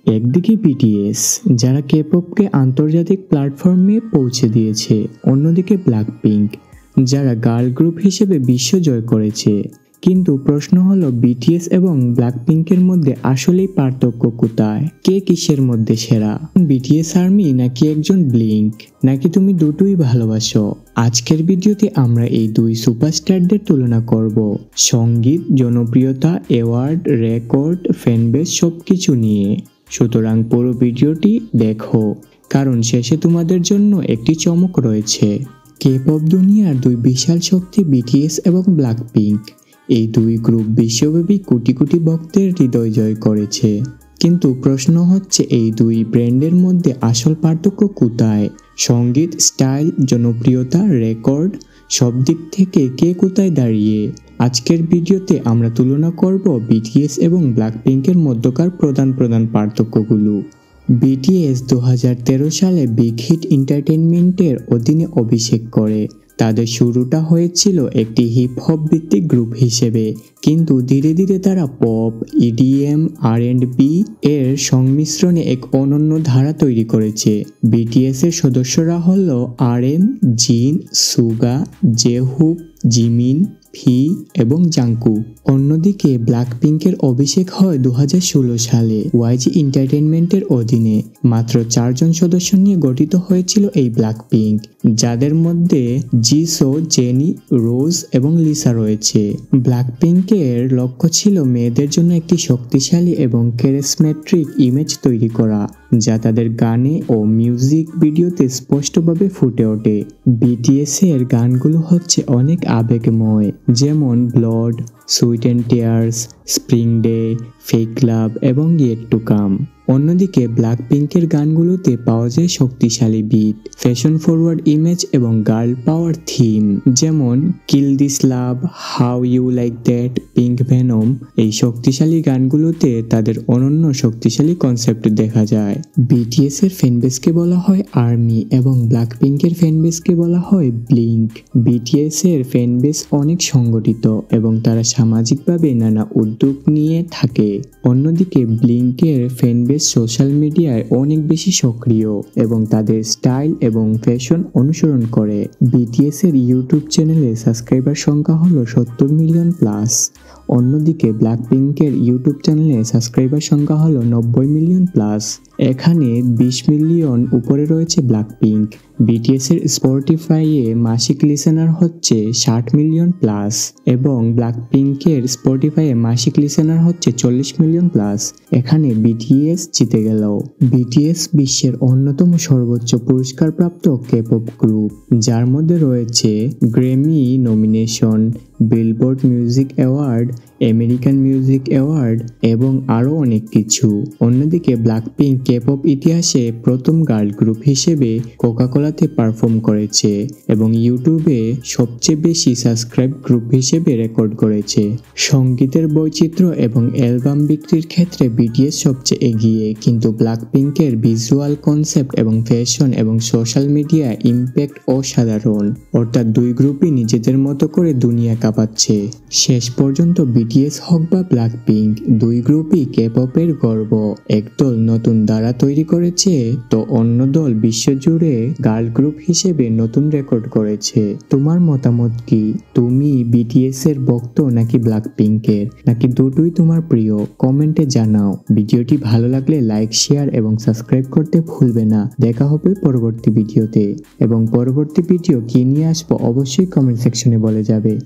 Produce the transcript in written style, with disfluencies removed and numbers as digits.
একদিকে বিটিএস যারা কে-পপকে আন্তর্জাতিক প্ল্যাটফর্মে পৌঁছে দিয়েছে, অন্যদিকে ব্ল্যাকপিঙ্ক যারা গার্ল গ্রুপ হিসেবে বিশ্ব জয় করেছে। কিন্তু প্রশ্ন হলো বিটিএস এবং ব্ল্যাকপিঙ্কের মধ্যে আসলেই পার্থক্য কোথায়? কে কিসের মধ্যে সেরা? বিটিএস আর্মি নাকি একজন ব্লিঙ্ক, নাকি তুমি দুটোই ভালোবাসো? আজকের ভিডিওতে আমরা এই দুই সুপারস্টারদের তুলনা করব, সঙ্গীত, জনপ্রিয়তা, অ্যাওয়ার্ড, রেকর্ড, ফ্যানবেস সবকিছু নিয়ে। সুতরাং পুরো ভিডিওটি দেখো, কারণ শেষে তোমাদের জন্য একটি চমক রয়েছে। কে-পপ দুনিয়ার দুই বিশাল শক্তি বিটিএস এবং ব্ল্যাকপিঙ্ক। এই দুই গ্রুপ বিশ্বব্যাপী কোটি কোটি ভক্তের হৃদয় জয় করেছে। কিন্তু প্রশ্ন হচ্ছে, এই দুই ব্র্যান্ডের মধ্যে আসল পার্থক্য কোথায়? সঙ্গীত, স্টাইল, জনপ্রিয়তা, রেকর্ড, সব দিক থেকে কে কোথায় দাঁড়িয়ে? আজকের ভিডিওতে আমরা তুলনা করব বিটিএস এবং ব্ল্যাকপিঙ্কের মধ্যকার প্রধান পার্থক্যগুলো। বিটিএস 2013 সালে বিগ হিট এন্টারটেইনমেন্টের অধীনে অভিষেক করে। তাদের শুরুটা হয়েছিল একটি হিপ হপ ভিত্তিক গ্রুপ হিসেবে, কিন্তু ধীরে ধীরে তারা পপ, ইডিএম, আর&বি এর সংমিশ্রণে এক অনন্য ধারা তৈরি করেছে। বিটিএস এর সদস্যরা হল RM, জিন, সুগা, জেহুক, জিমিন, ফি এবং জাংকুক। অন্যদিকে ব্ল্যাকপিঙ্কের অভিষেক হয় 2016 সালে ওয়াইজি এন্টারটেইনমেন্টের অধীনে। মাত্র 4 জন সদস্য নিয়ে গঠিত হয়েছিল এই ব্ল্যাকপিঙ্ক, যাদের মধ্যে জিসো, জেনি, রোজ এবং লিসা রয়েছে। ব্ল্যাকপিঙ্কের লক্ষ্য ছিল মেয়েদের জন্য একটি শক্তিশালী এবং ক্যারিজমেটিক ইমেজ তৈরি করা, যা তাদের গানে ও মিউজিক ভিডিওতে স্পষ্টভাবে ফুটে ওঠে। বিটিএস এর গানগুলো হচ্ছে অনেক আবেগময়, যেমন blood, sweat and tears, spring day, fake love এবং ইয়েট টু কাম। অন্যদিকে ব্ল্যাকপিঙ্কের গানগুলোতে পাওয়া যায় শক্তিশালী বিট, ফ্যাশন ফরওয়ার্ড ইমেজ এবং গার্ল পাওয়ার থিম, যেমন kill this love, how you like that, pink venom. এই শক্তিশালী গানগুলোতে তাদের অনন্য শক্তিশালী কনসেপ্ট দেখা যায়। বিটিএস এর ফ্যানবেসকে বলা হয় আর্মি এবং ব্ল্যাকপিঙ্কের ফ্যানবেসকে বলা হয় ব্লিঙ্ক। বিটিএস এর ফ্যানবেস অনেক সংগঠিত এবং তারা সামাজিকভাবে নানা উদ্যোগ নিয়ে থাকে। অন্যদিকে ব্লিঙ্কের ফ্যানবেস সোশ্যাল মিডিয়ায় অনেক বেশি সক্রিয় এবং তাদের স্টাইল এবং ফ্যাশন অনুসরণ করে। বিটিএস এর ইউটিউব চ্যানেলে সাবস্ক্রাইবার সংখ্যা হলো 70 মিলিয়ন প্লাস। অন্যদিকে ব্ল্যাকপিঙ্কের ইউটিউব চ্যানেলে সাবস্ক্রাইবার সংখ্যা হলো 90 মিলিয়ন প্লাস। এখানে 20 মিলিয়ন উপরে রয়েছে ব্ল্যাকপিঙ্ক। বিটিএস এর স্পটিফাইয়ে মাসিক লিসেনার হচ্ছে 60 মিলিয়ন প্লাস এবং ব্ল্যাকপিঙ্কের স্পটিফাইয়ে মাসিক লিসেনার হচ্ছে 40 মিলিয়ন প্লাস। এখানে বিটিএস জিতে গেল। বিটিএস বিশ্বের অন্যতম সর্বোচ্চ পুরস্কারপ্রাপ্ত কে-পপ গ্রুপ, যার মধ্যে রয়েছে Grammy nomination, billboard music award, American music award এবং আরও অনেক কিছু। অন্যদিকে ব্ল্যাকপিঙ্ক কে-পপ ইতিহাসে প্রথম গার্ল গ্রুপ হিসেবে কোকা-কোলাতে পারফর্ম করেছে এবং ইউটিউবে সবচেয়ে বেশি সাবস্ক্রাইব গ্রুপ হিসেবে রেকর্ড করেছে। সঙ্গীতের বৈচিত্র্য এবং অ্যালবাম বিক্রির ক্ষেত্রে বিটিএস সবচেয়ে এগিয়ে, কিন্তু ব্ল্যাকপিঙ্কের ভিজুয়াল কনসেপ্ট এবং ফ্যাশন এবং সোশ্যাল মিডিয়া ইম্প্যাক্ট অসাধারণ। অর্থাৎ দুই গ্রুপই নিজেদের মতো করে দুনিয়া কাঁপাচ্ছে। শেষ পর্যন্ত বিটিএস হোক বা ব্ল্যাকপিঙ্ক, দুই গ্রুপই কে-পপের গর্ব। একদল নতুন ধারা তৈরি করেছে, তো অন্য দল বিশ্বজুড়ে গার্ল গ্রুপ হিসেবে নতুন রেকর্ড করেছে। তোমার মতামত কি? তুমি বিটিএস এর ভক্ত নাকি ব্ল্যাকপিঙ্কের, নাকি দুটোই তোমার প্রিয়? কমেন্টে জানাও। ভিডিওটি ভালো লাগলে লাইক, শেয়ার এবং সাবস্ক্রাইব করতে ভুলবে না। দেখা হবে পরবর্তী ভিডিওতে, এবং পরবর্তী ভিডিও কি নিয়ে আসবো অবশ্যই কমেন্ট সেকশনে বলে যাবে।